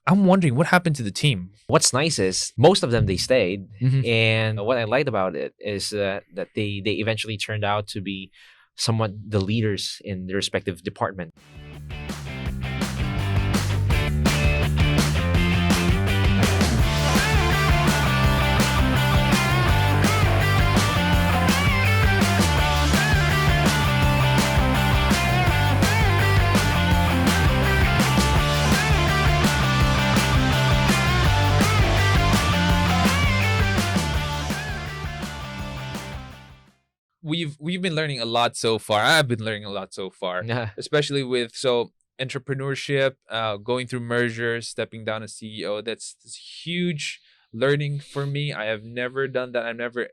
I'm wondering what happened to the team. What's nice is most of them they stayed, Mhm. and what I liked about it is that they eventually turned out to be somewhat the leaders in their respective department. We've been learning a lot so far. I've been learning a lot so far, especially with entrepreneurship, going through mergers, stepping down as CEO. That's huge learning for me. I have never done that. I've never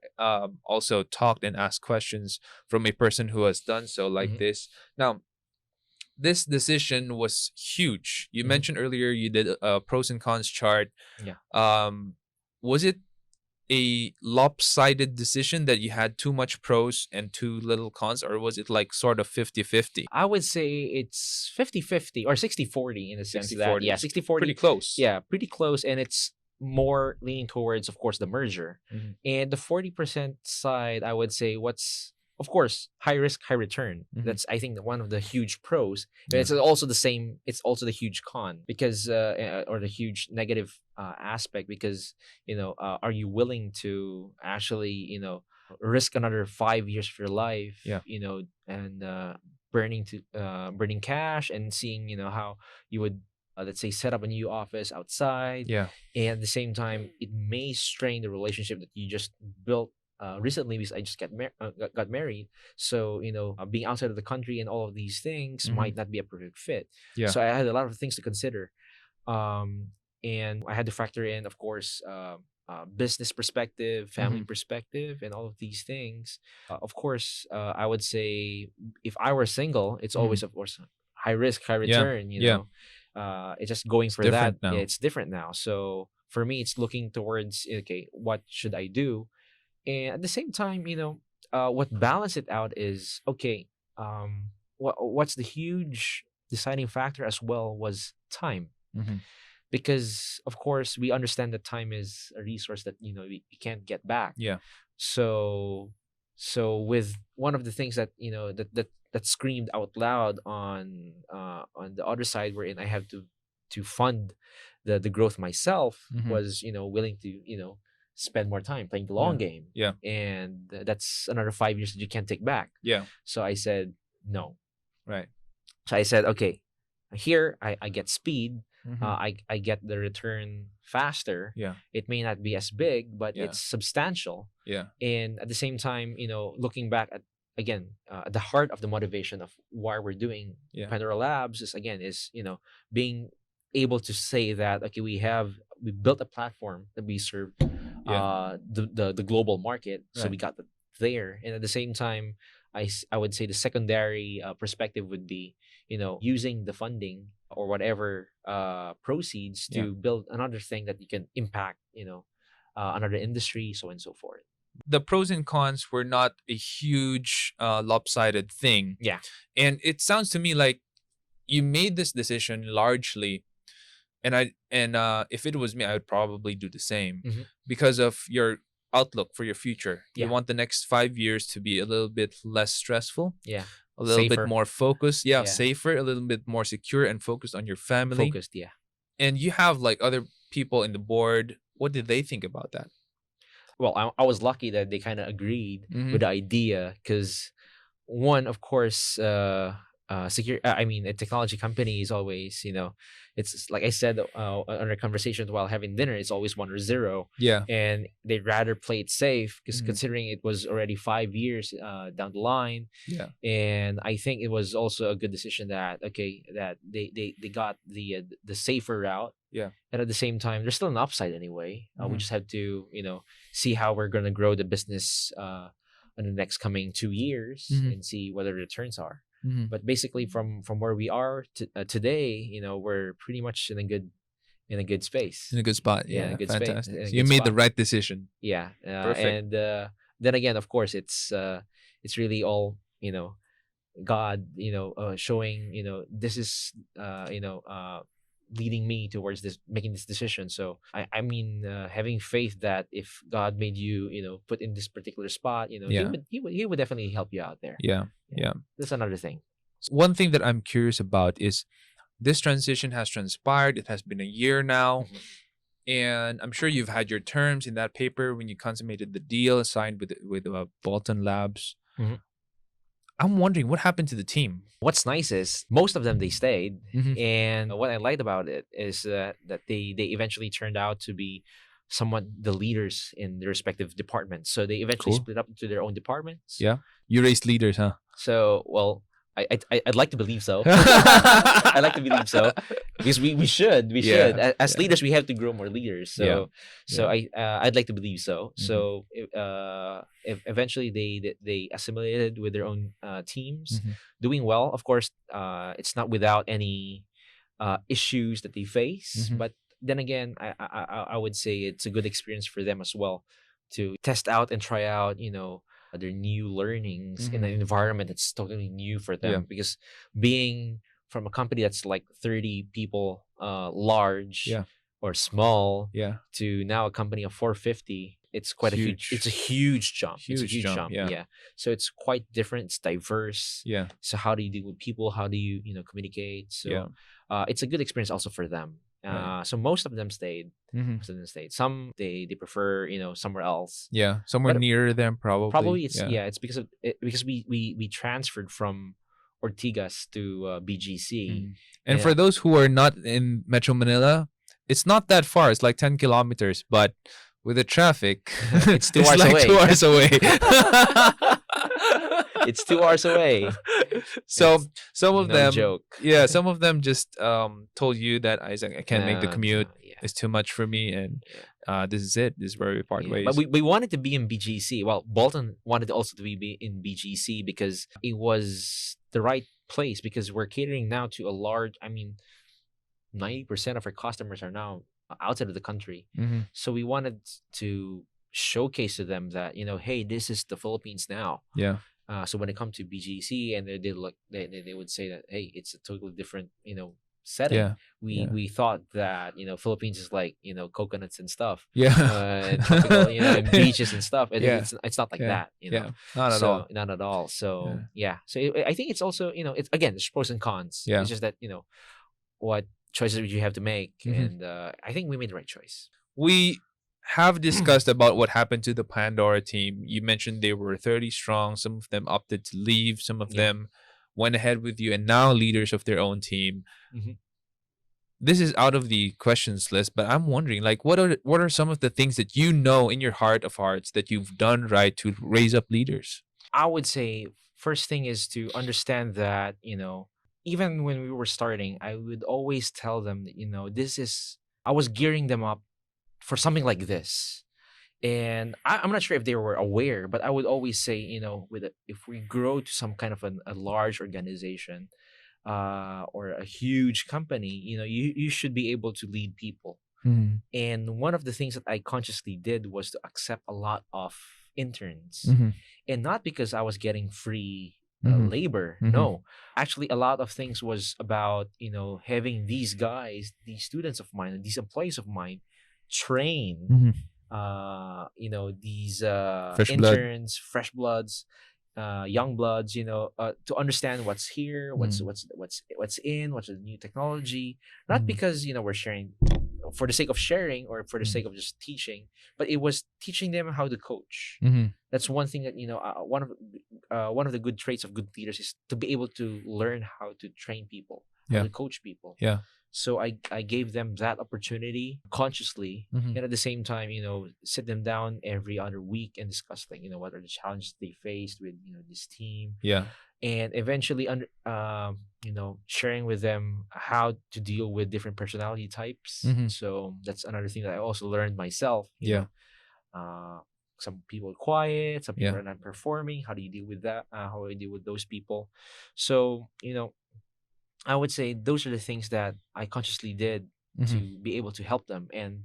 also talked and asked questions from a person who has done so like Mhm. this. Now, this decision was huge. You Mhm. mentioned earlier you did a pros and cons chart. Yeah. Was it a lopsided decision that you had too much pros and too little cons, or was it like sort of 50-50? I would say it's 50-50 or 60-40 in the sense that, 60-40. yeah, Pretty 60-40, close. yeah, pretty close, and it's more leaning towards, of course, the merger. Mhm. And the 40% side, I would say, what's, of course, high risk, high return. Mhm. That's, I think, one of the huge pros. But Yeah. it's also the same, it's also the huge con because, or the huge negative aspect because, are you willing to actually, risk another 5 years of your life, Yeah. and burning cash and seeing, how you would, let's say, set up a new office outside, Yeah. and at the same time it may strain the relationship that you just built recently, because I just got married. So being outside of the country and all of these things Mhm. might not be a perfect fit. Yeah. So I had a lot of things to consider, and I had to factor in, of course, business perspective, family Mhm. perspective, and all of these things. Of course, I would say if I were single, it's always, Mhm. of course, high risk, high Yeah. return. Yeah. It's just going It's for that. different Yeah, now. it's different now. So for me, it's looking towards, okay, what should I do? And at the same time, what balance it out is, okay. What's the huge deciding factor as well was time, Mhm. because of course we understand that time is a resource that we can't get back. Yeah. So with one of the things that that screamed out loud on the other side, wherein I have to fund the growth myself, Mhm. was willing to spend more time playing the long Yeah. game, Yeah. and that's another 5 years that you can't take back. Yeah. So I said no. Right. So I said, okay, here I get speed. Mhm. I get the return faster. Yeah. It may not be as big, but Yeah. it's substantial. Yeah. And at the same time, looking back at, again, the heart of the motivation of why we're doing Yeah. Pandora Labs is, again, is being able to say that, okay, we built a platform that we serve Yeah. the global market, so we Right. got there. And at the same time, I would say the secondary perspective would be, using the funding or whatever proceeds Yeah. to build another thing that you can impact, another industry, so on and so forth. The pros and cons were not a huge lopsided thing. Yeah. And it sounds to me like you made this decision largely, and if it was me, I would probably do the same Hmm. because of your outlook for your future. You Yeah. want the next 5 years to be a little bit less stressful, Yeah. a little bit Safer. more focused, yeah, Yeah. safer, a little bit more secure and focused on your family. Focused. Yeah. And you have like other people in the board. What did they think about that? Well, I was lucky that they kind of agreed Mm-hmm. with the idea, because one, of course, secure. I mean, a technology company is always, it's like I said on our conversations while having dinner. It's always 1 or 0, Yeah. and they'd rather play it safe, because Mhm. considering it was already 5 years down the line, Yeah. and I think it was also a good decision that, okay, that they got the safer route. Yeah. And at the same time, there's still an upside anyway. We Mhm. just have to, see how we're gonna grow the business in the next coming 2 years, Mhm. and see what the returns are. Mhm. But basically, from where we are today, we're pretty much in a good space. In a good spot. Yeah, in a Yeah. good space, Fantastic. in a So you good made the spot. right decision. Yeah, Perfect. and then again, of course, it's really all, God, showing, this is leading me towards this making this decision. So having faith that if God made you, put in this particular spot, Yeah. he would definitely help you out there. Yeah. Yeah. Yeah. That's another thing. One thing that I'm curious about is this transition has transpired. It has been a year now. Mhm. And I'm sure you've had your terms in that paper when you consummated the deal signed with Bolton Labs. Mhm. I'm wondering what happened to the team. What's nice is most of them they stayed, Mhm. and what I liked about it is that they eventually turned out to be somewhat the leaders in their respective departments. So they eventually Cool. split up into their own departments. Yeah. You raised leaders, huh? So well, I'd like to believe so. I like to believe so because we should Yeah, as yeah. leaders we have to grow more leaders. So Yeah. I'd like to believe so. Mhm. So if eventually they assimilated with their own teams, Mhm. doing well. Of course, it's not without any issues that they face, Mhm. but then again, I would say it's a good experience for them as well to test out and try out, their new learnings in an Mhm. environment that's totally new for them. Yeah. Because being from a company that's like 30 people, large Yeah. or small, Yeah. to now a company of 450, it's quite Huge. it's a huge jump. It's a Huge huge jump, jump. yeah. Yeah. So it's quite different. It's diverse. Yeah. So how do you deal with people? How do you, communicate? So Yeah. it's a good experience also for them. Right. So most of them stayed. Mhm. Most of them stayed. Some they prefer, somewhere else. Yeah. Somewhere But near them, probably. probably it's Yeah. it's because of it, because we transferred from Ortigas to BGC. Mhm. And for Yeah. those who are not in Metro Manila, it's not that far. It's like 10 kilometers, but with the traffic, It's 2 it's hours like away. 2 hours away. It's 2 hours away. So It's some of no them, joke. yeah, some of them just told you that Isaac, I can't make the No, commute. yeah. It's too much for me, and Yeah. this is it. This is where we part Yeah, ways. but we wanted to be in BGC. Well, Bolton wanted also to be in BGC because it was the right place because we're catering now to a large, 90% of our customers are now outside of the country. Mhm. So we wanted to showcase to them that, hey, this is the Philippines now. Yeah. So when it comes to BGC and they look, they would say that, hey, it's a totally different, setting. Yeah. We thought that, Philippines is like, coconuts and stuff, Yeah. and tropical, and beaches and stuff. Yeah. It's not like Yeah. that, Yeah. Not at so all. not at all. So Yeah. So I think it's also, it's again, there's pros and cons. Yeah. It's just that, what choices would you have to make, Mhm. and I think we made the right choice. We have discussed about what happened to the Pandora team. You mentioned they were 30 strong. Some of them opted to leave. Some of Yeah. them went ahead with you and now leaders of their own team. Mhm. This is out of the questions list, but I'm wondering, like, what are some of the things that you know in your heart of hearts that you've done right to raise up leaders? I would say first thing is to understand that, even when we were starting, I would always tell them that, I was gearing them up for something like this. And I'm not sure if they were aware, but I would always say, if we grow to some kind of a large organization, or a huge company, you should be able to lead people. Mhm. And one of the things that I consciously did was to accept a lot of interns. Mhm. And not because I was getting free Mhm. labor. Mhm. No, actually, a lot of things was about, having these guys, these students of mine, these employees of mine train, Mhm. these Fresh blood. interns, fresh bloods, young bloods, to understand what's here, what's Mm. what's the new technology. Not Mhm. because we're sharing for the sake of sharing or for the Mhm. sake of just teaching, but it was teaching them how to coach. Mhm. That's one thing that one of the good traits of good leaders is to be able to learn how to train people, how Yeah. to coach people. Yeah. So I gave them that opportunity consciously, Mhm. and at the same time, sit them down every other week and discuss, like, what are the challenges they faced with this team, Yeah. and eventually sharing with them how to deal with different personality types. Mhm. So that's another thing that I also learned myself. Yeah. Some people are quiet, some people Yeah. are not performing. How do you deal with that? How do you deal with those people? So I would say those are the things that I consciously did to Mhm. be able to help them. And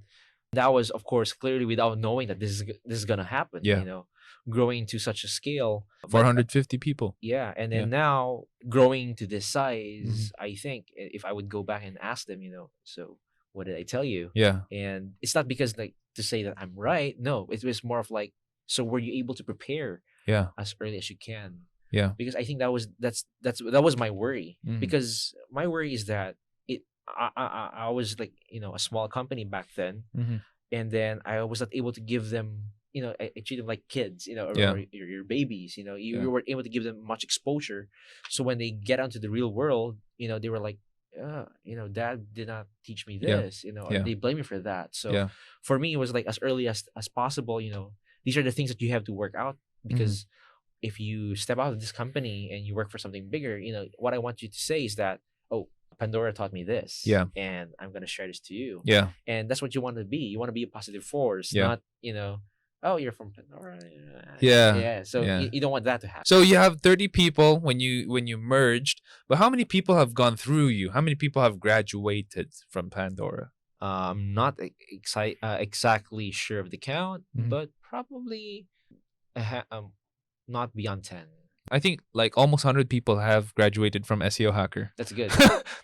That was, of course, clearly without knowing that this is gonna happen. Yeah. You know, growing to such a scale. But 450 people. yeah, and Yeah. then now growing to this size, Mhm. I think if I would go back and ask them, so what did I tell you? Yeah. And it's not because like to say that I'm right. No, it was more of like, so were you able to prepare Yeah. as early as you can? Yeah. Because I think that was my worry. Mhm. Because my worry is that I was like a small company back then, Mhm. and then I was not able to give them, I treat them like kids, Yeah. or your babies, Yeah. you weren't able to give them much exposure. So when they get onto the real world, they were like, dad did not teach me Yeah. this, or Yeah. they blame me for that. So Yeah. for me, it was like as early as possible, these are the things that you have to work out, because if you step out of this company and you work for something bigger, what I want you to say is that, oh, Pandora taught me this, Yeah. and I'm gonna share this to you. Yeah. And that's what you want to be. You want to be a positive force, Yeah. not oh, you're from Pandora. Yeah. Yeah. So Yeah. you don't want that to happen. So you have 30 people when you merged, but how many people have gone through you? How many people have graduated from Pandora? I'm not exactly sure of the count, Mhm. but probably not beyond 10. I think like almost 100 people have graduated from SEO Hacker. That's good.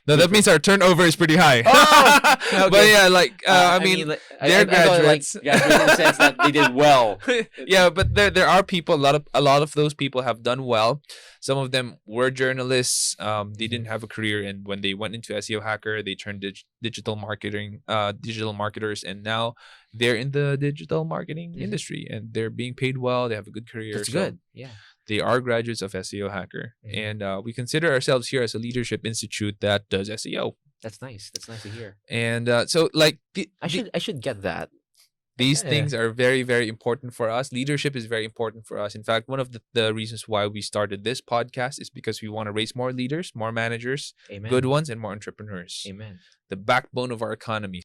No, that means our turnover is pretty high. Oh, But okay. yeah, like I mean, like, they're I thought, like, graduates. graduates in the sense that they did well. Yeah, but there are people. A lot of those people have done well. Some of them were journalists. They didn't have a career, and when they went into SEO Hacker, they turned digital marketers, and now they're in the digital marketing industry, and they're being paid well. They have a good career. That's So good. Yeah. they are graduates of SEO Hacker, Mhm. and we consider ourselves here as a leadership institute that does SEO. That's nice. That's nice to hear. And so, like, I should get that. these Yeah. things are very, very important for us. Leadership is very important for us. In fact, one of the reasons why we started this podcast is because we want to raise more leaders, more managers, Amen. good ones, and more entrepreneurs. Amen. The backbone of our economy.